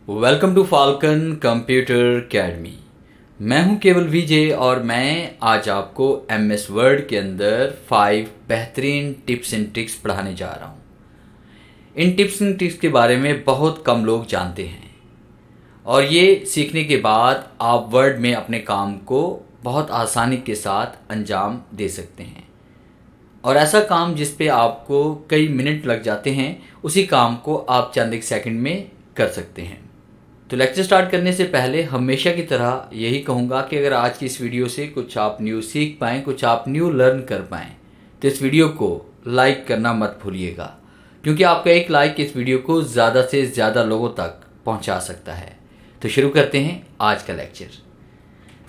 Welcome to Falcon computer academy. मैं हूं केवल विजय और मैं आज आपको एमएस वर्ड के अंदर 5 बेहतरीन टिप्स एंड ट्रिक्स पढ़ाने जा रहा हूं। इन टिप्स एंड ट्रिक्स के बारे में बहुत कम लोग जानते हैं और ये सीखने के बाद आप वर्ड में अपने काम को बहुत आसानी के साथ अंजाम दे सकते हैं। और ऐसा काम जिस पे आपको कई मिनट लग जाते हैं उसी काम को आप चंद एक सेकंड में कर सकते हैं। तो लेक्चर स्टार्ट करने से पहले हमेशा की तरह यही कहूँगा कि अगर आज की इस वीडियो से कुछ आप न्यू सीख पाएँ, कुछ आप न्यू लर्न कर पाएँ, तो इस वीडियो को लाइक करना मत भूलिएगा, क्योंकि आपका एक लाइक इस वीडियो को ज़्यादा से ज़्यादा लोगों तक पहुँचा सकता है। तो शुरू करते हैं आज का लेक्चर।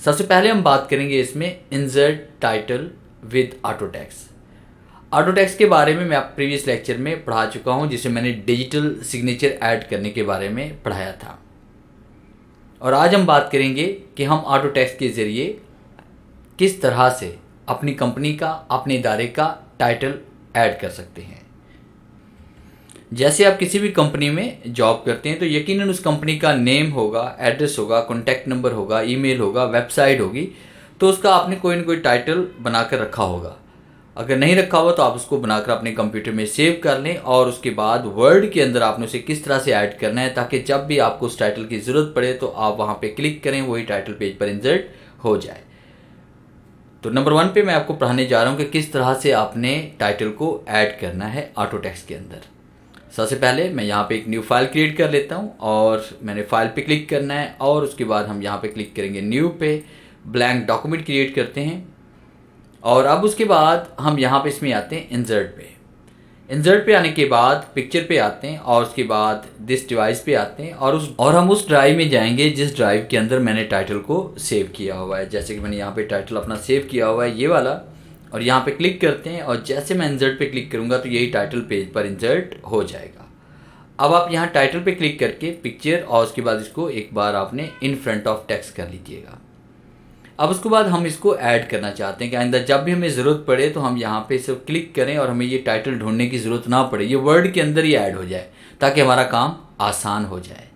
सबसे पहले हम बात करेंगे इसमें insert title with auto text. Auto text के बारे में मैं आप प्रीवियस लेक्चर में पढ़ा चुका हूँ, जिसे मैंने डिजिटल सिग्नेचर ऐड करने के बारे में पढ़ाया था। और आज हम बात करेंगे कि हम ऑटो टेक्स्ट के ज़रिए किस तरह से अपनी कंपनी का, अपने इदारे का टाइटल ऐड कर सकते हैं। जैसे आप किसी भी कंपनी में जॉब करते हैं तो यकीनन उस कंपनी का नेम होगा, एड्रेस होगा, कॉन्टैक्ट नंबर होगा, ईमेल होगा, वेबसाइट होगी, तो उसका आपने कोई ना कोई टाइटल बनाकर रखा होगा। अगर नहीं रखा हुआ तो आप उसको बनाकर अपने कंप्यूटर में सेव कर लें और उसके बाद वर्ड के अंदर आपने उसे किस तरह से ऐड करना है, ताकि जब भी आपको उस टाइटल की ज़रूरत पड़े तो आप वहाँ पे क्लिक करें, वही टाइटल पेज पर इंसर्ट हो जाए। तो नंबर 1 पे मैं आपको पढ़ाने जा रहा हूँ कि किस तरह से आपने टाइटल को ऐड करना है ऑटो टेक्स्ट के अंदर। सबसे पहले मैं यहाँ पे एक न्यू फाइल क्रिएट कर लेता हूँ और मैंने फाइल पे क्लिक करना है और उसके बाद हम यहाँ पे क्लिक करेंगे न्यू पे, ब्लैंक डॉक्यूमेंट क्रिएट करते हैं। और अब उसके बाद हम यहाँ पे इसमें आते हैं इंसर्ट पे। इंसर्ट पे आने के बाद पिक्चर पे आते हैं और उसके बाद दिस डिवाइस पे आते हैं और हम उस ड्राइव में जाएंगे जिस ड्राइव के अंदर मैंने टाइटल को सेव किया हुआ है। जैसे कि मैंने यहाँ पे टाइटल अपना सेव किया हुआ है, ये वाला, और यहाँ पे क्लिक करते हैं और जैसे मैं इंसर्ट पे क्लिक करूँगा तो यही टाइटल पेज पर इंसर्ट हो जाएगा। अब आप यहाँ टाइटल पे क्लिक करके पिक्चर और उसके बाद इसको एक बार आपने इन फ्रंट ऑफ टेक्स्ट कर लीजिएगा। अब उसके बाद हम इसको ऐड करना चाहते हैं कि आइंदा जब भी हमें ज़रूरत पड़े तो हम यहाँ पे इसे क्लिक करें और हमें ये टाइटल ढूंढने की ज़रूरत ना पड़े, ये वर्ड के अंदर ही ऐड हो जाए ताकि हमारा काम आसान हो जाए।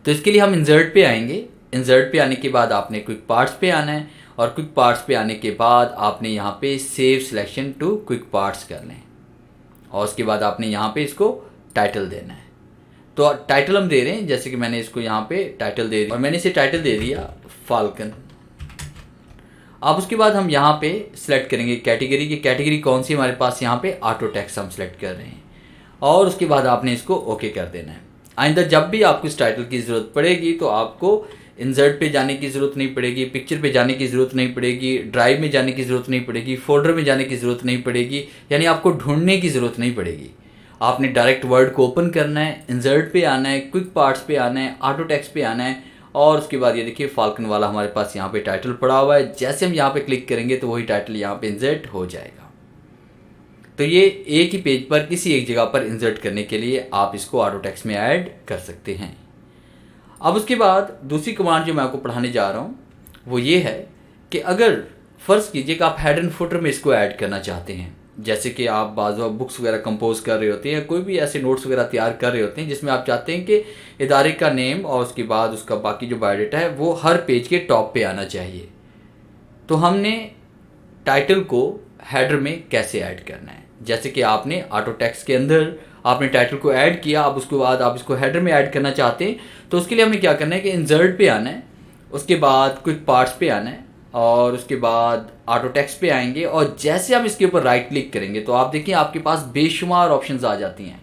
तो इसके लिए हम इंसर्ट पे आएंगे। इंसर्ट पे आने के बाद आपने क्विक पार्ट्स पे आना है और क्विक पार्ट्स पे आने के बाद आपने यहाँ पे save selection to quick parts कर लें और उसके बाद आपने यहाँ पे इसको टाइटल देना है। तो टाइटल हम दे रहे हैं, जैसे कि मैंने इसको यहाँ पे टाइटल दे दिया और मैंने इसे टाइटल दे दिया फाल्कन। अब उसके बाद हम यहाँ पे सिलेक्ट करेंगे कैटेगरी की, कैटेगरी कौन सी हमारे पास यहाँ पे ऑटो टेक्स्ट हम सिलेक्ट कर रहे हैं और उसके बाद आपने इसको ओके कर देना है। आइंदा जब भी आपको इस टाइटल की ज़रूरत पड़ेगी तो आपको इंसर्ट पे जाने की ज़रूरत नहीं पड़ेगी, पिक्चर पे जाने की ज़रूरत नहीं पड़ेगी, ड्राइव में जाने की ज़रूरत नहीं पड़ेगी, फोल्डर में जाने की ज़रूरत नहीं पड़ेगी, यानी आपको ढूंढने की ज़रूरत नहीं पड़ेगी। आपने डायरेक्ट वर्ड को ओपन करना है, इंसर्ट पे आना है, क्विक पार्ट्स पे आना है, ऑटो टेक्स्ट पे आना है और उसके बाद ये देखिए फाल्कन वाला हमारे पास यहाँ पे टाइटल पड़ा हुआ है। जैसे हम यहाँ पे क्लिक करेंगे तो वही टाइटल यहाँ पे इंसर्ट हो जाएगा। तो ये एक ही पेज पर किसी एक जगह पर इंसर्ट करने के लिए आप इसको ऑटो टेक्स्ट में ऐड कर सकते हैं। अब उसके बाद दूसरी कमांड जो मैं आपको पढ़ाने जा रहा हूँ वो ये है कि अगर फ़र्ज़ कीजिए कि आप हेड एंड फुटर में इसको ऐड करना चाहते हैं, जैसे कि आप बाज़ बुक्स वगैरह कंपोज कर रहे होते हैं या कोई भी ऐसे नोट्स वगैरह तैयार कर रहे होते हैं जिसमें आप चाहते हैं कि इदारे का नेम और उसके बाद उसका बाकी जो बायोडाटा है वो हर पेज के टॉप पे आना चाहिए। तो हमने टाइटल को हेडर में कैसे ऐड करना है, जैसे कि आपने ऑटो टेक्स्ट के अंदर आपने टाइटल को ऐड किया, अब उसके बाद आप इसको हेडर में ऐड करना चाहते हैं तो उसके लिए हमें क्या करना है कि इंसर्ट पे आना है, उसके बाद क्विक पार्ट्स पे आना है और उसके बाद ऑटो टेक्स्ट पे आएंगे और जैसे आप इसके ऊपर राइट क्लिक करेंगे तो आप देखिए आपके पास बेशुमार ऑप्शंस आ जाती हैं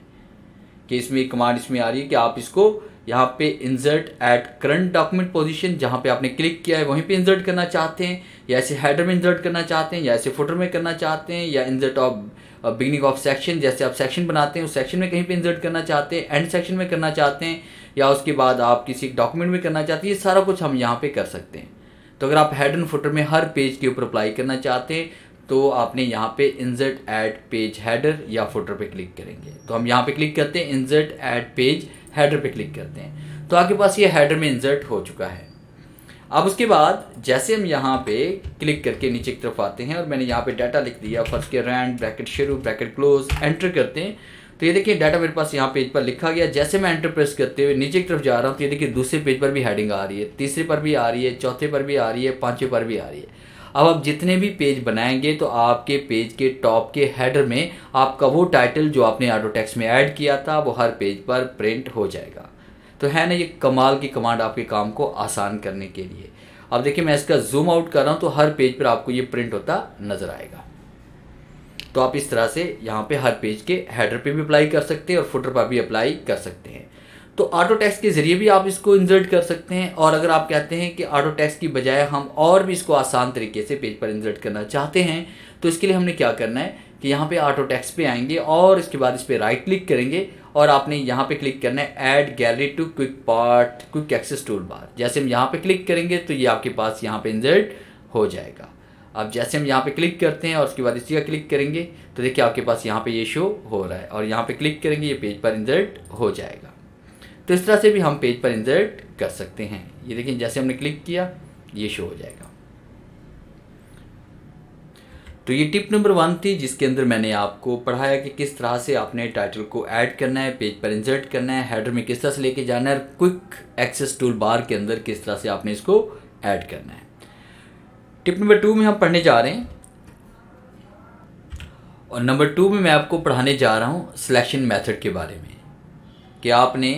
कि इसमें एक कमांड इसमें आ रही है कि आप इसको यहाँ पे insert at current document position, जहाँ पे आपने क्लिक किया है वहीं पे इंसर्ट करना चाहते हैं, या ऐसे हेडर में इंसर्ट करना चाहते हैं, या ऐसे फुटर में करना चाहते हैं, या insert of beginning of section, जैसे आप सेक्शन बनाते हैं उस सेक्शन में कहीं पे इंसर्ट करना चाहते हैं, एंड सेक्शन में करना चाहते हैं, या उसके बाद आप किसी डॉक्यूमेंट में करना चाहते हैं। ये सारा कुछ हम यहाँ पे कर सकते हैं। तो अगर आप हेड एंड फुटर में हर पेज के ऊपर अप्लाई करना चाहते हैं तो आपने यहाँ पे इंसर्ट ऐड पेज हेडर या फुटर पे क्लिक करेंगे। तो हम यहाँ पे क्लिक करते हैं, इंसर्ट ऐड पेज हेडर पे क्लिक करते हैं तो आपके पास ये हेडर में इंसर्ट हो चुका है। अब उसके बाद जैसे हम यहाँ पे क्लिक करके नीचे की तरफ आते हैं और मैंने यहाँ पे डाटा लिख दिया, फर्स्ट के रैंड ब्रैकेट शुरू ब्रैकेट क्लोज, एंटर करते हैं तो ये देखिए डाटा मेरे पास यहाँ पेज पर लिखा गया। जैसे मैं एंटर प्रेस करते हुए नीचे की तरफ जा रहा हूँ तो ये देखिए दूसरे पेज पर भी हेडिंग आ रही है, तीसरे पर भी आ रही है, चौथे पर भी आ रही है, पांचवें पर भी आ रही है। अब आप जितने भी पेज बनाएंगे तो आपके पेज के टॉप के हेडर में आपका वो टाइटल जो आपने ऑटो टेक्स्ट में ऐड किया था वो हर पेज पर प्रिंट हो जाएगा। तो है ना ये कमाल की कमांड आपके काम को आसान करने के लिए। अब देखिए मैं इसका जूम आउट कर रहा हूँ तो हर पेज पर आपको ये प्रिंट होता नजर आएगा। तो आप इस तरह से यहाँ पे हर पेज के हेडर पे भी अप्लाई कर सकते हैं और फुटर पर भी अप्लाई कर सकते हैं। तो ऑटो टेक्स्ट के ज़रिए भी आप इसको इंसर्ट कर सकते हैं। और अगर आप कहते हैं कि ऑटो टेक्स्ट की बजाय हम और भी इसको आसान तरीके से पेज पर इंसर्ट करना चाहते हैं तो इसके लिए हमने क्या करना है कि यहाँ पे ऑटो टेक्स्ट पे आएंगे और इसके बाद इस पर राइट क्लिक करेंगे और आपने यहाँ पे क्लिक करना है add gallery to quick part quick access toolbar. जैसे हम यहाँ पे क्लिक करेंगे तो ये आपके पास यहाँ पे इंसर्ट हो जाएगा। अब जैसे हम यहाँ पे क्लिक करते हैं और उसके बाद इसी का क्लिक करेंगे तो देखिए आपके पास यहाँ पे ये शो हो रहा है और यहाँ पे क्लिक करेंगे ये पेज पर इंसर्ट हो जाएगा। तो इस तरह से भी हम पेज पर इंसर्ट कर सकते हैं। ये देखिए जैसे हमने क्लिक किया ये शो हो जाएगा। तो ये टिप नंबर 1 थी जिसके अंदर मैंने आपको पढ़ाया कि किस तरह से आपने टाइटल को ऐड करना है, पेज पर इंसर्ट करना है, हेडर में किस तरह से लेके जाना है, क्विक एक्सेस टूल बार के अंदर किस तरह से आपने इसको ऐड करना है। टिप नंबर 2 में हम पढ़ने जा रहे हैं और नंबर 2 में मैं आपको पढ़ाने जा रहा हूँ सिलेक्शन मेथड के बारे में कि आपने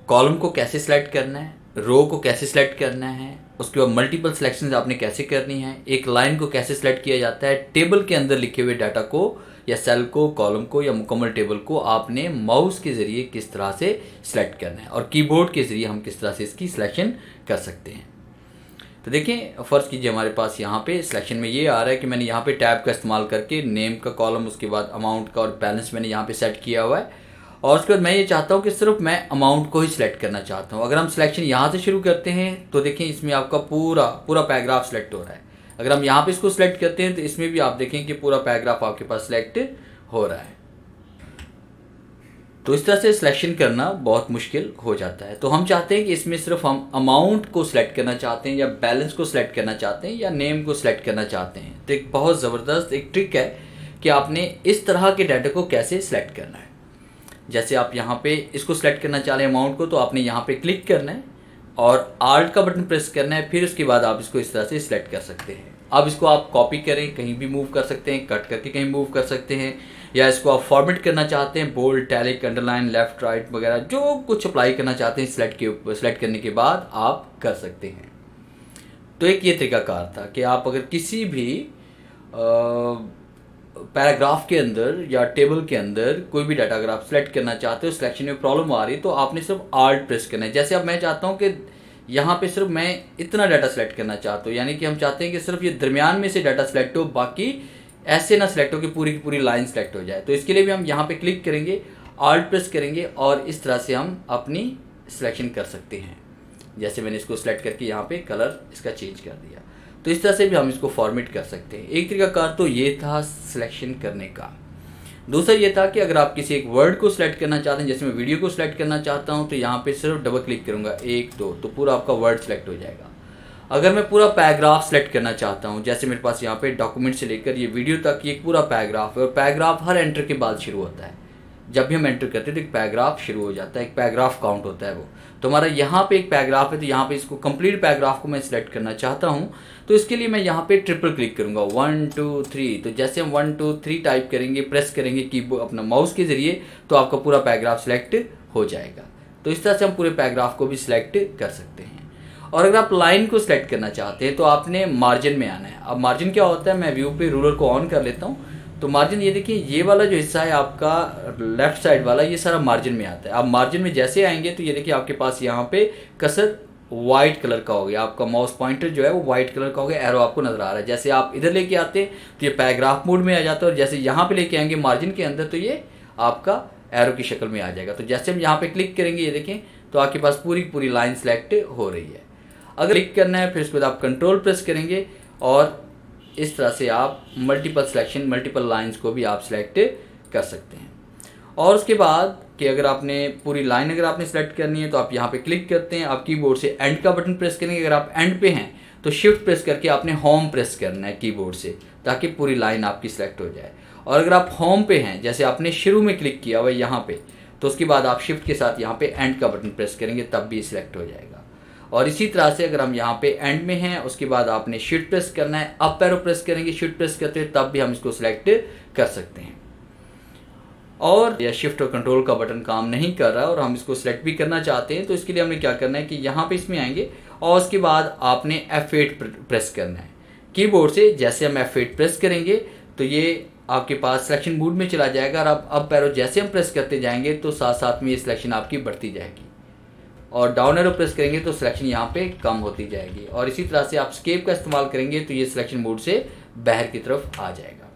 कॉलम को कैसे सिलेक्ट करना है, रो को कैसे सिलेक्ट करना है, उसके बाद मल्टीपल सिलेक्शंस आपने कैसे करनी है, एक लाइन को कैसे सिलेक्ट किया जाता है, टेबल के अंदर लिखे हुए डाटा को या सेल को, कॉलम को या मुकम्मल टेबल को आपने माउस के ज़रिए किस तरह से सिलेक्ट करना है और कीबोर्ड के ज़रिए हम किस तरह से इसकी सिलेक्शन कर सकते हैं। तो देखिए फ़र्ज़ कीजिए हमारे पास यहाँ पे सिलेक्शन में ये आ रहा है कि मैंने यहाँ पे टैब का इस्तेमाल करके नेम का कॉलम, उसके बाद अमाउंट का और बैलेंस मैंने यहाँ पे सेट किया हुआ है और उसके बाद मैं ये चाहता हूँ कि सिर्फ मैं अमाउंट को ही सिलेक्ट करना चाहता हूँ। अगर हम सिलेक्शन यहाँ से शुरू करते हैं तो देखिए इसमें आपका पूरा पैराग्राफ सिलेक्ट हो रहा है। अगर हम यहाँ पे इसको सिलेक्ट करते हैं तो इसमें भी आप देखें कि पूरा पैराग्राफ आपके पास सिलेक्ट हो रहा है। तो इस तरह से सिलेक्शन करना बहुत मुश्किल हो जाता है। तो हम चाहते हैं कि इसमें सिर्फ हम अमाउंट को सिलेक्ट करना चाहते हैं या बैलेंस को सिलेक्ट करना चाहते हैं या नेम को सिलेक्ट करना चाहते हैं। तो एक बहुत ज़बरदस्त एक ट्रिक है कि आपने इस तरह के डाटा को कैसे सिलेक्ट करना है। जैसे आप यहाँ पे इसको सिलेक्ट करना चाह रहे हैं अमाउंट को, तो आपने यहाँ पे क्लिक करना है और आल्ट का बटन प्रेस करना है, फिर उसके बाद आप इसको इस तरह से सिलेक्ट कर सकते हैं। अब इसको आप कॉपी करें, कहीं भी मूव कर सकते हैं, कट करके कहीं मूव कर सकते हैं, या इसको आप फॉर्मेट करना चाहते हैं, bold, italic, underline, left, right वगैरह जो कुछ अप्लाई करना चाहते हैं सिलेक्ट करने के बाद आप कर सकते हैं। तो एक ये तरीकाकार था कि आप अगर किसी भी पैराग्राफ के अंदर या टेबल के अंदर कोई भी डाटा अगर आप सिलेक्ट करना चाहते हो, सिलेक्शन में प्रॉब्लम आ रही है, तो आपने सिर्फ आल्ट प्रेस करना है। जैसे अब मैं चाहता हूँ कि यहाँ पे सिर्फ मैं इतना डाटा सेलेक्ट करना चाहता हूँ, यानी कि हम चाहते हैं कि सिर्फ ये दरमियान में से डाटा सेलेक्ट हो, बाकी ऐसे ना सेलेक्ट हो कि पूरी की पूरी लाइन सेलेक्ट हो जाए। तो इसके लिए भी हम यहाँ पे क्लिक करेंगे, आल्ट प्रेस करेंगे और इस तरह से हम अपनी सिलेक्शन कर सकते हैं। जैसे मैंने इसको सिलेक्ट करके यहाँ पे कलर इसका चेंज कर दिया, तो इस तरह से भी हम इसको फॉर्मेट कर सकते हैं। एक तरीकाकार तो ये था सिलेक्शन करने का। दूसरा ये था कि अगर आप किसी एक वर्ड को सिलेक्ट करना चाहते हैं, जैसे मैं वीडियो को सिलेक्ट करना चाहता हूँ, तो यहाँ पे सिर्फ डबल क्लिक करूँगा 1 2, तो पूरा आपका वर्ड सिलेक्ट हो जाएगा। अगर मैं पूरा पैराग्राफ सेलेक्ट करना चाहता हूँ, जैसे मेरे पास यहाँ पे डॉक्यूमेंट से लेकर ये वीडियो तक ये पूरा पैराग्राफ है और पैराग्राफ हर एंटर के बाद शुरू होता है। जब भी हम एंटर करते हैं तो एक पैराग्राफ शुरू हो जाता है, एक पैराग्राफ काउंट होता है वो। तो हमारा यहाँ पे एक पैराग्राफ है, तो यहाँ पे इसको कंप्लीट पैराग्राफ को मैं सिलेक्ट करना चाहता हूँ, तो इसके लिए मैं यहाँ पे ट्रिपल क्लिक करूँगा 1 2 3। तो जैसे हम 1 2 3 टाइप करेंगे, प्रेस करेंगे कीबोर्ड अपना माउस के जरिए, तो आपका पूरा पैराग्राफ सिलेक्ट हो जाएगा। तो इस तरह से हम पूरे पैराग्राफ को भी सिलेक्ट कर सकते हैं। और अगर आप लाइन को सिलेक्ट करना चाहते हैं तो आपने मार्जिन में आना है। अब मार्जिन क्या होता है, मैं व्यू पे रूलर को ऑन कर लेता हूँ। तो मार्जिन ये देखिए, ये वाला जो हिस्सा है आपका लेफ्ट साइड वाला, ये सारा मार्जिन में आता है। आप मार्जिन में जैसे आएंगे तो ये देखिए आपके पास यहाँ पे कर्सर वाइट कलर का हो गया, आपका माउस पॉइंटर जो है वो वाइट कलर का हो गया, एरो आपको नजर आ रहा है। जैसे आप इधर लेके आते हैं तो ये पैराग्राफ मोड में आ जाता है, और जैसे यहाँ पे लेके आएंगे मार्जिन के अंदर तो ये आपका एरो की शक्ल में आ जाएगा। तो जैसे हम यहाँ पे क्लिक करेंगे, ये देखें तो आपके पास पूरी लाइन सेलेक्ट हो रही है। अगर क्लिक करना है फिर उसके बाद आप कंट्रोल प्रेस करेंगे और इस तरह से आप मल्टीपल सिलेक्शन, मल्टीपल लाइंस को भी आप सिलेक्ट कर सकते हैं। और उसके बाद कि अगर आपने पूरी लाइन अगर आपने सेलेक्ट करनी है तो आप यहाँ पे क्लिक करते हैं, आप कीबोर्ड से एंड का बटन प्रेस करेंगे। अगर आप एंड पे हैं तो शिफ्ट प्रेस करके आपने होम प्रेस करना है कीबोर्ड से, ताकि पूरी लाइन आपकी सिलेक्ट हो जाए। और अगर आप होम पे हैं, जैसे आपने शुरू में क्लिक किया हुआ यहाँ पे, तो उसके बाद आप शिफ्ट के साथ यहाँ पे एंड का बटन प्रेस करेंगे तब भी सिलेक्ट हो जाएगा। और इसी तरह से अगर हम यहाँ पे एंड में हैं, उसके बाद आपने शिफ्ट प्रेस करना है, अप एरो प्रेस करेंगे, शिफ्ट प्रेस करते हैं तब भी हम इसको सिलेक्ट कर सकते हैं। और या शिफ्ट और कंट्रोल का बटन काम नहीं कर रहा है और हम इसको सिलेक्ट भी करना चाहते हैं, तो इसके लिए हमने क्या करना है कि यहाँ पे इसमें आएंगे और उसके बाद आपने F8 प्रेस करना है कीबोर्ड से। जैसे हम F8 प्रेस करेंगे तो ये आपके पास सिलेक्शन मोड में चला जाएगा, और आप अप एरो जैसे हम प्रेस करते जाएंगे तो साथ साथ में ये सिलेक्शन आपकी बढ़ती जाएगी, और डाउन एरो प्रेस करेंगे तो सिलेक्शन यहाँ पे कम होती जाएगी। और इसी तरह से आप स्केप का इस्तेमाल करेंगे तो ये सिलेक्शन मोड से बाहर की तरफ आ जाएगा।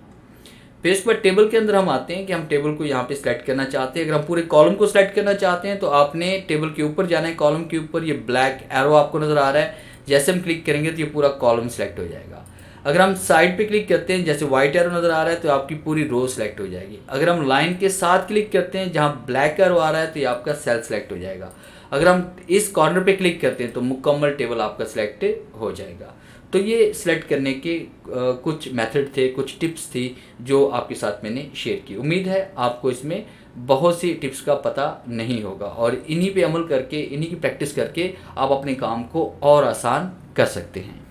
फिर इसके बाद टेबल के अंदर हम आते हैं कि हम टेबल को यहाँ पे सिलेक्ट करना चाहते हैं। अगर हम पूरे कॉलम को सिलेक्ट करना चाहते हैं तो आपने टेबल के ऊपर जाना है, कॉलम के ऊपर ये ब्लैक एरो आपको नजर आ रहा है, जैसे हम क्लिक करेंगे तो ये पूरा कॉलम सिलेक्ट हो जाएगा। अगर हम साइड पे क्लिक करते हैं, जैसे व्हाइट एरो नजर आ रहा है, तो आपकी पूरी रो सिलेक्ट हो जाएगी। अगर हम लाइन के साथ क्लिक करते हैं जहाँ ब्लैक एरो आ रहा है, तो ये आपका सेल सिलेक्ट हो जाएगा। अगर हम इस कॉर्नर पे क्लिक करते हैं तो मुकम्मल टेबल आपका सिलेक्ट हो जाएगा। तो ये सिलेक्ट करने के कुछ मेथड थे, कुछ टिप्स थी जो आपके साथ मैंने शेयर की। उम्मीद है आपको इसमें बहुत सी टिप्स का पता नहीं होगा, और इन्हीं पे अमल करके, इन्हीं की प्रैक्टिस करके आप अपने काम को और आसान कर सकते हैं।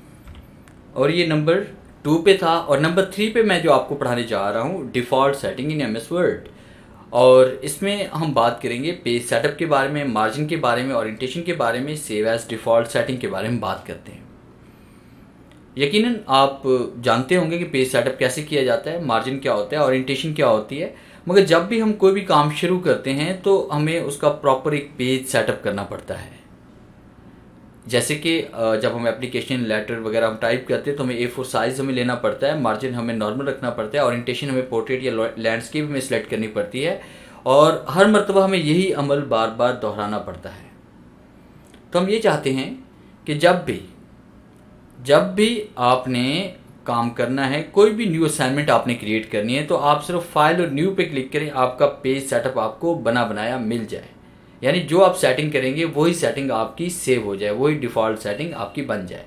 और ये नंबर 2 पे था। और नंबर 3 पे मैं जो आपको पढ़ाने जा रहा हूँ, डिफ़ॉल्ट सेटिंग इन MS वर्ड। और इसमें हम बात करेंगे पेज सेटअप के बारे में, मार्जिन के बारे में, ओरिएंटेशन के बारे में, सेव एज डिफ़ॉल्ट सेटिंग के बारे में बात करते हैं। यकीनन आप जानते होंगे कि पेज सेटअप कैसे किया जाता है, मार्जिन क्या होता है, ओरिएंटेशन क्या होती है, मगर जब भी हम कोई भी काम शुरू करते हैं तो हमें उसका प्रॉपर एक पेज सेटअप करना पड़ता है। जैसे कि जब हम एप्लीकेशन, लेटर वगैरह हम टाइप करते हैं तो हमें A4 साइज़ हमें लेना पड़ता है, मार्जिन हमें नॉर्मल रखना पड़ता है, ओरिएंटेशन हमें पोर्ट्रेट या लैंडस्केप में सिलेक्ट करनी पड़ती है, और हर मर्तबा हमें यही अमल बार बार दोहराना पड़ता है। तो हम ये चाहते हैं कि जब भी आपने काम करना है, कोई भी न्यू असाइनमेंट आपने क्रिएट करनी है, तो आप सिर्फ फाइल और न्यू पे क्लिक करें, आपका पेज सेटअप आपको बना बनाया मिल जाए। यानी जो आप सेटिंग करेंगे वही सेटिंग आपकी सेव हो जाए, वही डिफ़ॉल्ट सेटिंग आपकी बन जाए।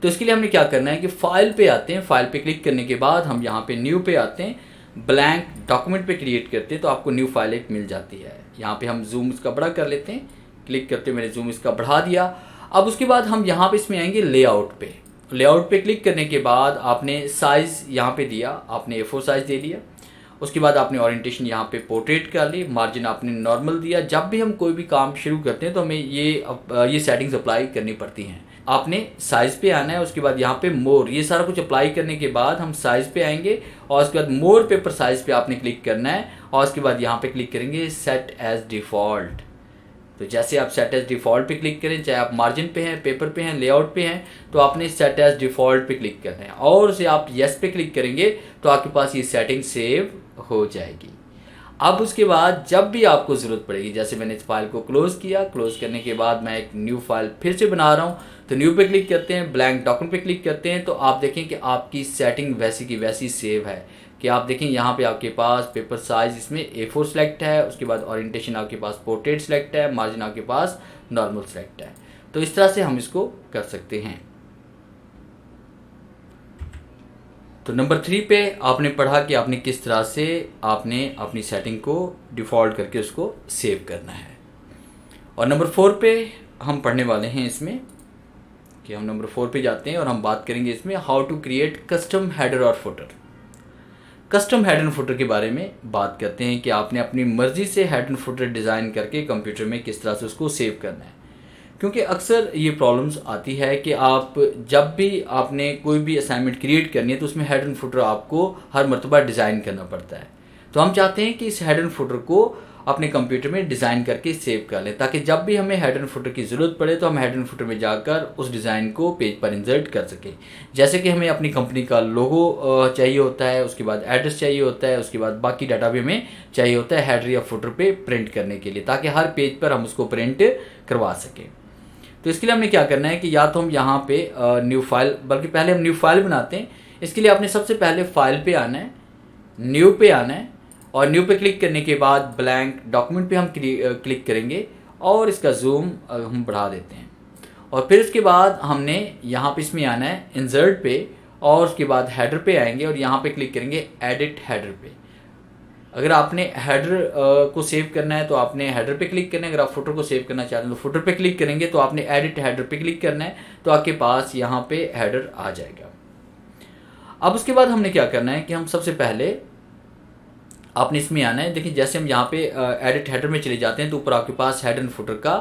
तो इसके लिए हमने क्या करना है कि फाइल पे आते हैं, फाइल पे क्लिक करने के बाद हम यहाँ पे न्यू पे आते हैं, ब्लैंक डॉक्यूमेंट पे क्रिएट करते हैं तो आपको न्यू फाइल एक मिल जाती है। यहाँ पे हम जूम इसका बड़ा कर लेते हैं, क्लिक करते मैंने जूम इसका बढ़ा दिया। अब उसके बाद हम यहाँ पे इसमें आएंगे लेआउट पे। लेआउट पे क्लिक करने के बाद आपने साइज़ यहाँ पे दिया, आपने A4 साइज़ दे लिया। उसके बाद आपने ओरिएंटेशन यहाँ पे पोर्ट्रेट कर ली, मार्जिन आपने नॉर्मल दिया। जब भी हम कोई भी काम शुरू करते हैं तो हमें ये सेटिंग्स अप्लाई करनी पड़ती हैं। आपने साइज़ पे आना है, उसके बाद यहाँ पे मोर, ये सारा कुछ अप्लाई करने के बाद हम साइज़ पे आएंगे, और उसके बाद मोर पेपर साइज़ पे आपने क्लिक करना है, और उसके बाद यहाँ पे क्लिक करेंगे सेट एज डिफ़ॉल्ट। तो जैसे आप सेट एज डिफ़ॉल्ट पे क्लिक करें, चाहे आप मार्जिन पे हैं, पेपर पे हैं, लेआउट पे हैं, तो आपने सेट एज डिफ़ॉल्ट पे क्लिक करना है, और उसे आप येस पे क्लिक करेंगे तो आपके पास ये सेटिंग सेव हो जाएगी। अब उसके बाद जब भी आपको ज़रूरत पड़ेगी, जैसे मैंने इस फाइल को क्लोज़ किया, क्लोज़ करने के बाद मैं एक न्यू फाइल फिर से बना रहा हूँ, तो न्यू पे क्लिक करते हैं, ब्लैंक डॉक्यूमेंट पे क्लिक करते हैं, तो आप देखें कि आपकी सेटिंग वैसी की वैसी सेव है। कि आप देखें यहाँ पे आपके पास पेपर साइज़ इसमें A4 सिलेक्ट है, उसके बाद ओरिएंटेशन आपके पास पोर्ट्रेट सिलेक्ट है, मार्जिन आपके पास नॉर्मल सिलेक्ट है। तो इस तरह से हम इसको कर सकते हैं। तो नंबर 3 पे आपने पढ़ा कि आपने किस तरह से आपने अपनी सेटिंग को डिफ़ॉल्ट करके उसको सेव करना है। और नंबर 4 पे हम पढ़ने वाले हैं इसमें कि हम नंबर 4 पे जाते हैं और हम बात करेंगे इसमें how to create custom header और footer. Custom head and footer के बारे में बात करते हैं कि आपने अपनी मर्ज़ी से हेड एंड फुटर डिज़ाइन करके कंप्यूटर में किस तरह से उसको सेव करना है। क्योंकि अक्सर ये प्रॉब्लम्स आती है कि आप जब भी आपने कोई भी असाइनमेंट क्रिएट करनी है तो उसमें हेड एंड फुटर आपको हर मरतबा डिज़ाइन करना पड़ता है। तो हम चाहते हैं कि इस हेड एंड फुटर को अपने कंप्यूटर में डिज़ाइन करके सेव कर लें, ताकि जब भी हमें हेड एंड फुटर की ज़रूरत पड़े तो हम हेड एंड फुटर में जाकर उस डिज़ाइन को पेज पर इंसर्ट कर सकें। जैसे कि हमें अपनी कंपनी का लोगो चाहिए होता है, उसके बाद एड्रेस चाहिए होता है, उसके बाद बाकी डाटा भी हमें चाहिए होता है हेडर या फुटर पे प्रिंट करने के लिए, ताकि हर पेज पर हम उसको प्रिंट करवा सकें। तो इसके लिए हमने क्या करना है कि या तो हम यहाँ पे न्यू फाइल, बल्कि पहले हम न्यू फाइल बनाते हैं। इसके लिए आपने सबसे पहले फाइल पे आना है, न्यू पे आना है, और न्यू पे क्लिक करने के बाद ब्लैंक डॉक्यूमेंट पे हम क्लिक करेंगे और इसका जूम हम बढ़ा देते हैं। और फिर उसके बाद हमने यहाँ पे इसमें आना है इंसर्ट पे, और उसके बाद हेडर पे आएंगे और यहाँ पे क्लिक करेंगे एडिट हेडर पे। अगर आपने हेडर को सेव करना है तो आपने हेडर पे क्लिक करना है, अगर आप फुटर को सेव करना चाहते हैं तो फुटर पे क्लिक करेंगे, तो आपने एडिट हेडर पे क्लिक करना है, तो आपके पास यहाँ पे हेडर आ जाएगा। अब उसके बाद हमने क्या करना है कि हम सबसे पहले आपने इसमें आना है। देखिए जैसे हम यहाँ पे एडिट हेडर में चले जाते हैं तो ऊपर आपके पास हेडर एंड फुटर का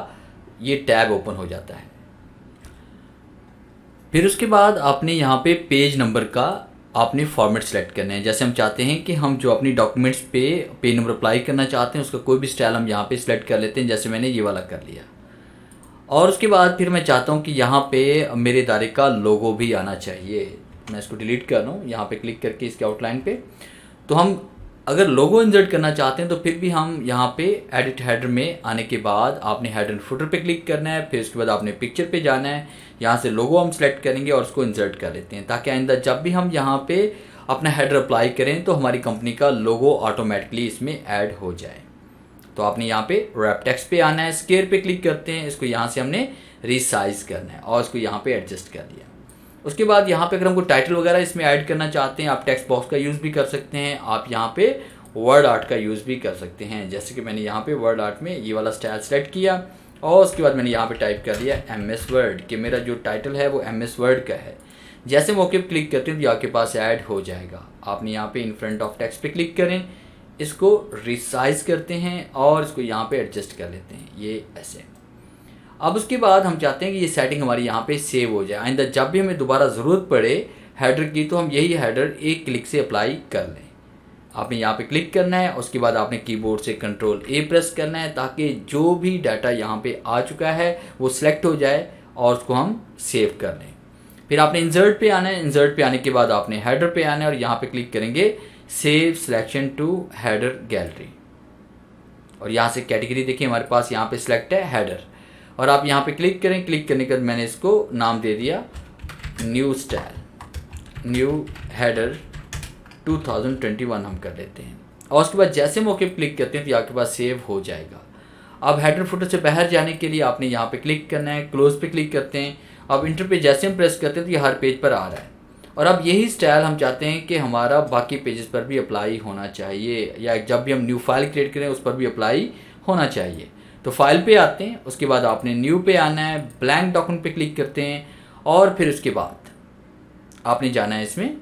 ये टैब ओपन हो जाता है। फिर उसके बाद आपने यहाँ पे पेज नंबर का आपने फॉर्मेट सेलेक्ट करना है। जैसे हम चाहते हैं कि हम जो अपनी डॉक्यूमेंट्स पे पेज नंबर अप्लाई करना चाहते हैं उसका कोई भी स्टाइल हम यहाँ पे सिलेक्ट कर लेते हैं, जैसे मैंने ये वाला कर लिया। और उसके बाद फिर मैं चाहता हूँ कि यहाँ पे मेरे इदारे का लोगो भी आना चाहिए। मैं इसको डिलीट कर रहा हूँ यहाँ पे क्लिक करके इसके आउटलाइन पे। तो हम अगर लोगो इंसर्ट करना चाहते हैं तो फिर भी हम यहाँ पे एडिट हेडर में आने के बाद आपने हेडर एंड फुटर पे क्लिक करना है। फिर उसके बाद आपने पिक्चर पे जाना है, यहाँ से लोगो हम सेलेक्ट करेंगे और उसको इंसर्ट कर लेते हैं, ताकि आइंदा जब भी हम यहाँ पे अपना हेडर अप्लाई करें तो हमारी कंपनी का लोगो ऑटोमेटिकली इसमें ऐड हो जाए। तो आपने यहाँ पे रैप टेक्स्ट पे आना है, स्केयर पे क्लिक करते हैं, इसको यहाँ से हमने रिसाइज करना है और इसको यहाँ पे एडजस्ट कर दिया। उसके बाद यहाँ पे अगर हमको टाइटल वगैरह इसमें ऐड करना चाहते हैं, आप टेक्स्ट बॉक्स का यूज़ भी कर सकते हैं, आप यहाँ पे वर्ड आर्ट का यूज़ भी कर सकते हैं। जैसे कि मैंने यहाँ पे वर्ड आर्ट में ये वाला स्टाइल सेलेक्ट किया और उसके बाद मैंने यहाँ पे टाइप कर दिया MS वर्ड, कि मेरा जो टाइटल है वो MS वर्ड का है। जैसे मौके पर क्लिक करते हैं तो आपके पास ऐड हो जाएगा। आपने यहाँ पे इन फ्रंट ऑफ टेक्स्ट पे क्लिक करें, इसको रिसाइज करते हैं और इसको यहाँ पे एडजस्ट कर लेते हैं, ये ऐसे। अब उसके बाद हम चाहते हैं कि ये सेटिंग हमारी यहाँ पे सेव हो जाए। आइंदा जब भी हमें दोबारा ज़रूरत पड़े हेडर की तो हम यही हेडर एक क्लिक से अप्लाई कर लें। आपने यहाँ पे क्लिक करना है, उसके बाद आपने कीबोर्ड से Ctrl+A प्रेस करना है, ताकि जो भी डाटा यहाँ पे आ चुका है वो सिलेक्ट हो जाए और उसको हम सेव कर लें। फिर आपने इंसर्ट पे आना है, इंसर्ट पे आने के बाद आपने हेडर पे आना है और यहाँ पे क्लिक करेंगे save selection to header gallery. और यहाँ से कैटेगरी देखिए हमारे पास यहाँ पे सिलेक्ट है हेडर, और आप यहाँ पे क्लिक करें। क्लिक करने के बाद मैंने इसको नाम दे दिया न्यू स्टाइल, न्यू हेडर 2021 हम कर लेते हैं। और उसके बाद जैसे मौके पर क्लिक करते हैं तो आपके पास सेव हो जाएगा। अब हेडर फुटर से बाहर जाने के लिए आपने यहाँ पे क्लिक करना है, क्लोज पे क्लिक करते हैं। अब इंटर पे जैसे हम प्रेस करते हैं तो ये हर पेज पर आ रहा है। और अब यही स्टाइल हम चाहते हैं कि हमारा बाकी पेजेस पर भी अप्लाई होना चाहिए, या जब भी हम न्यू फाइल क्रिएट करें उस पर भी अप्लाई होना चाहिए। तो फाइल पे आते हैं, उसके बाद आपने न्यू पे आना है, ब्लैंक डॉक्यूमेंट पे क्लिक करते हैं और फिर उसके बाद आपने जाना है इसमें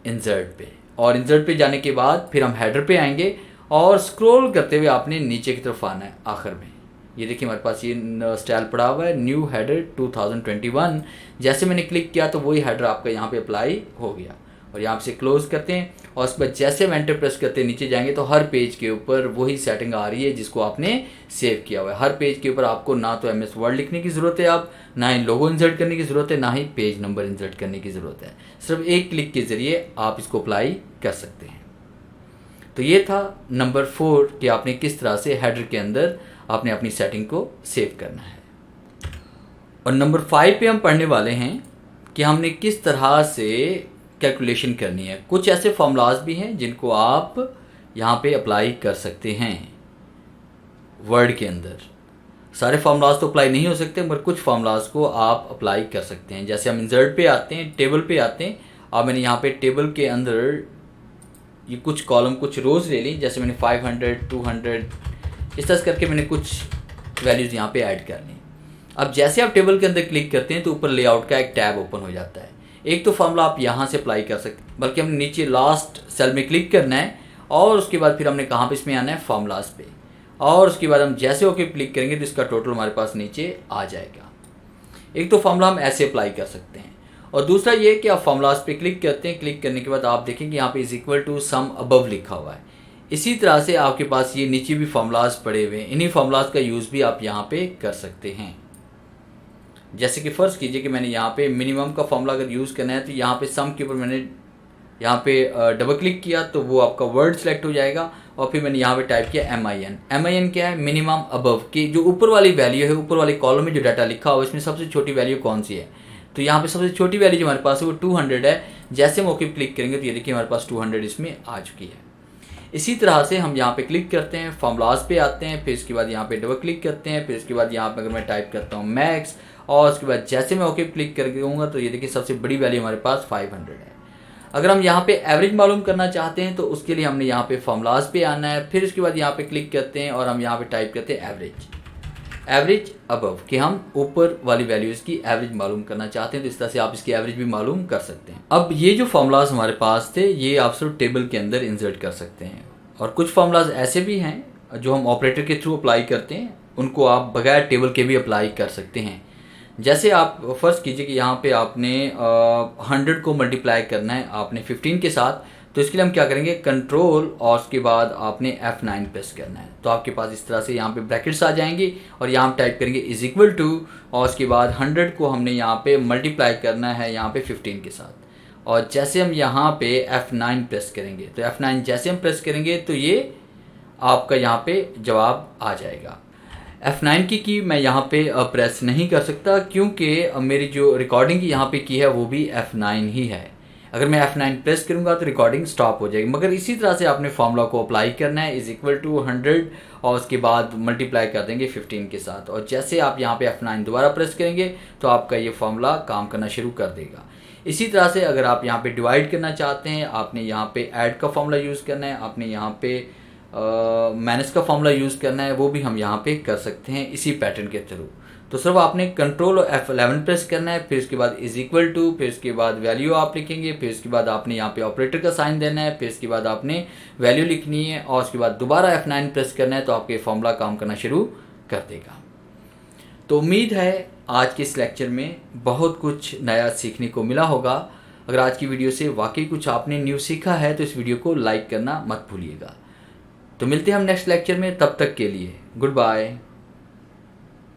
इंसर्ट पे। और इंसर्ट पे जाने के बाद फिर हम हेडर पे आएंगे और स्क्रॉल करते हुए आपने नीचे की तरफ आना है आखिर में। ये देखिए हमारे पास ये स्टाइल पड़ा हुआ है न्यू हेडर 2021। जैसे मैंने क्लिक किया तो वही हेडर आपका यहाँ पे अप्लाई हो गया। और यहाँ से क्लोज करते हैं और उस पर जैसे हम एंटर प्रेस करते हैं नीचे जाएंगे तो हर पेज के ऊपर वही सेटिंग आ रही है जिसको आपने सेव किया हुआ है। हर पेज के ऊपर आपको ना तो MS वर्ड लिखने की ज़रूरत है, अब ना ही लोगो इंसर्ट करने की ज़रूरत है, ना ही पेज नंबर इंसर्ट करने की ज़रूरत है। सिर्फ एक क्लिक के ज़रिए आप इसको अप्लाई कर सकते हैं। तो ये था नंबर 4 कि आपने किस तरह से हेडर के अंदर आपने अपनी सेटिंग को सेव करना है। और नंबर 5 पे हम पढ़ने वाले हैं कि हमने किस तरह से कैलकुलेशन करनी है। कुछ ऐसे फॉर्मूलाज भी हैं जिनको आप यहाँ पे अप्लाई कर सकते हैं वर्ड के अंदर। सारे फार्मूलाज तो अप्लाई नहीं हो सकते मगर कुछ फार्मूलाज को आप अप्लाई कर सकते हैं। जैसे हम इंसर्ट पे आते हैं, टेबल पे आते हैं। अब मैंने यहाँ पे टेबल के अंदर ये कुछ कॉलम कुछ रोज़ ले ली, जैसे मैंने 500 200 इस तरह करके मैंने कुछ वैल्यूज़ यहाँ पे ऐड कर ली। अब जैसे आप टेबल के अंदर क्लिक करते हैं तो ऊपर लेआउट का एक टैब ओपन हो जाता है। एक तो फार्मूला आप यहाँ से अप्लाई कर सकते हैं, बल्कि हमने नीचे लास्ट सेल में क्लिक करना है और उसके बाद फिर हमने कहाँ पे इसमें आना है फार्मूलाज पे। और उसके बाद हम जैसे ओके क्लिक करेंगे तो इसका टोटल हमारे पास नीचे आ जाएगा। एक तो फार्मूला हम ऐसे अप्लाई कर सकते हैं और दूसरा ये कि आप फार्मूलाज पे क्लिक करते हैं। क्लिक करने के बाद आप देखेंगे यहाँ पे = सम अबव लिखा हुआ है। इसी तरह से आपके पास ये नीचे भी फार्मूलाज पड़े हुए हैं। इन्हीं फार्मूलाज का यूज़ भी आप यहाँ पे कर सकते हैं। जैसे कि फ़र्ज़ कीजिए कि मैंने यहाँ पे मिनिमम का फार्मूला अगर यूज़ करना है तो यहाँ पे सम के ऊपर मैंने यहाँ पे डबल क्लिक किया तो वो आपका वर्ड सेलेक्ट हो जाएगा। और फिर मैंने यहाँ पे टाइप किया MIN क्या है, मिनिमम अबव की जो ऊपर वाली वैल्यू है, ऊपर वाले कॉलम में जो डाटा लिखा हुआ है इसमें सबसे छोटी वैल्यू कौन सी है। तो यहाँ पे सबसे छोटी वैल्यू जो हमारे पास है वो 200 है। जैसे हम ओके क्लिक करेंगे तो ये देखिए हमारे पास 200 इसमें आ चुकी है। इसी तरह से हम यहाँ पे क्लिक करते हैं, फार्मूलाज पे आते हैं, फिर इसके बाद यहाँ पे डबल क्लिक करते हैं, फिर इसके बाद यहाँ पे अगर मैं टाइप करता हूँ मैक्स और उसके बाद जैसे मैं ओके क्लिक कर दूँगा तो ये देखिए सबसे बड़ी वैल्यू हमारे पास 500 है। अगर हम यहाँ पे एवरेज मालूम करना चाहते हैं तो उसके लिए हमने यहाँ पे फॉर्मूलाज पे आना है, फिर उसके बाद यहाँ पे क्लिक करते हैं और हम यहाँ पे टाइप करते हैं एवरेज अबव, कि हम ऊपर वाली वैल्यूज़ की एवरेज मालूम करना चाहते हैं। तो इस तरह से आप इसकी एवरेज भी मालूम कर सकते हैं। अब ये जो फार्मूलाज हमारे पास थे ये आप सिर्फ टेबल के अंदर इंसर्ट कर सकते हैं, और कुछ फार्मूलाज ऐसे भी हैं जो हम ऑपरेटर के थ्रू अप्लाई करते हैं, उनको आप बगैर टेबल के भी अप्लाई कर सकते हैं। जैसे आप फर्स्ट कीजिए कि यहाँ पे आपने 100 को मल्टीप्लाई करना है आपने 15 के साथ, तो इसके लिए हम क्या करेंगे, कंट्रोल और उसके बाद आपने F9 प्रेस करना है। तो आपके पास इस तरह से यहाँ पे ब्रैकेट्स आ जाएंगे और यहाँ हम टाइप करेंगे इज इक्वल टू, और उसके बाद 100 को हमने यहाँ पे मल्टीप्लाई करना है यहाँ पे 15 के साथ। और जैसे हम यहाँ पे F9 प्रेस करेंगे, तो F9 जैसे हम प्रेस करेंगे तो ये आपका यहाँ पे जवाब आ जाएगा। F9 की मैं यहाँ पे प्रेस नहीं कर सकता क्योंकि मेरी जो रिकॉर्डिंग यहाँ पे की है वो भी F9 ही है। अगर मैं F9 प्रेस करूँगा तो रिकॉर्डिंग स्टॉप हो जाएगी। मगर इसी तरह से आपने फार्मूला को अप्लाई करना है, इज इक्वल टू 100 और उसके बाद मल्टीप्लाई कर देंगे 15 के साथ। और जैसे आप यहाँ पे F9 दोबारा प्रेस करेंगे तो आपका ये फार्मूला काम करना शुरू कर देगा। इसी तरह से अगर आप यहाँ पे डिवाइड करना चाहते हैं, आपने यहाँ पे ऐड का फार्मूला यूज़ करना है, आपने यहाँ पे माइनस का फार्मूला यूज़ करना है, वो भी हम यहाँ पे कर सकते हैं इसी पैटर्न के थ्रू। तो सिर्फ आपने कंट्रोल और F11 प्रेस करना है, फिर उसके बाद इज इक्वल टू, फिर उसके बाद वैल्यू आप लिखेंगे, फिर उसके बाद आपने यहाँ पे ऑपरेटर का साइन देना है, फिर उसके बाद आपने वैल्यू लिखनी है और उसके बाद दोबारा F9 प्रेस करना है, तो आपके फार्मूला काम करना शुरू कर देगा। तो उम्मीद है आज के इस लेक्चर में बहुत कुछ नया सीखने को मिला होगा। अगर आज की वीडियो से वाकई कुछ आपने न्यू सीखा है तो इस वीडियो को लाइक करना मत भूलिएगा। तो मिलते हैं हम नेक्स्ट लेक्चर में, तब तक के लिए गुड बाय।